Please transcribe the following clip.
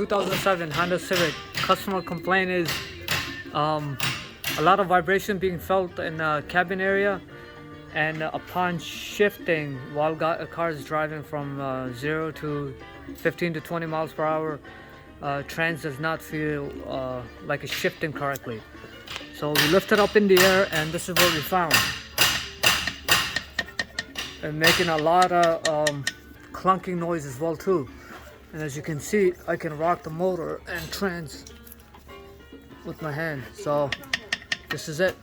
2007 Honda Civic. Customer complaint is a lot of vibration being felt in the cabin area, and upon shifting while a car is driving from 0 to 15 to 20 miles per hour, trans does not feel like it's shifting correctly. So we lift it up in the air, and this is what we found. And making a lot of clunking noise as well too. And as you can see, I can rock the motor and trans with my hand. So this is it.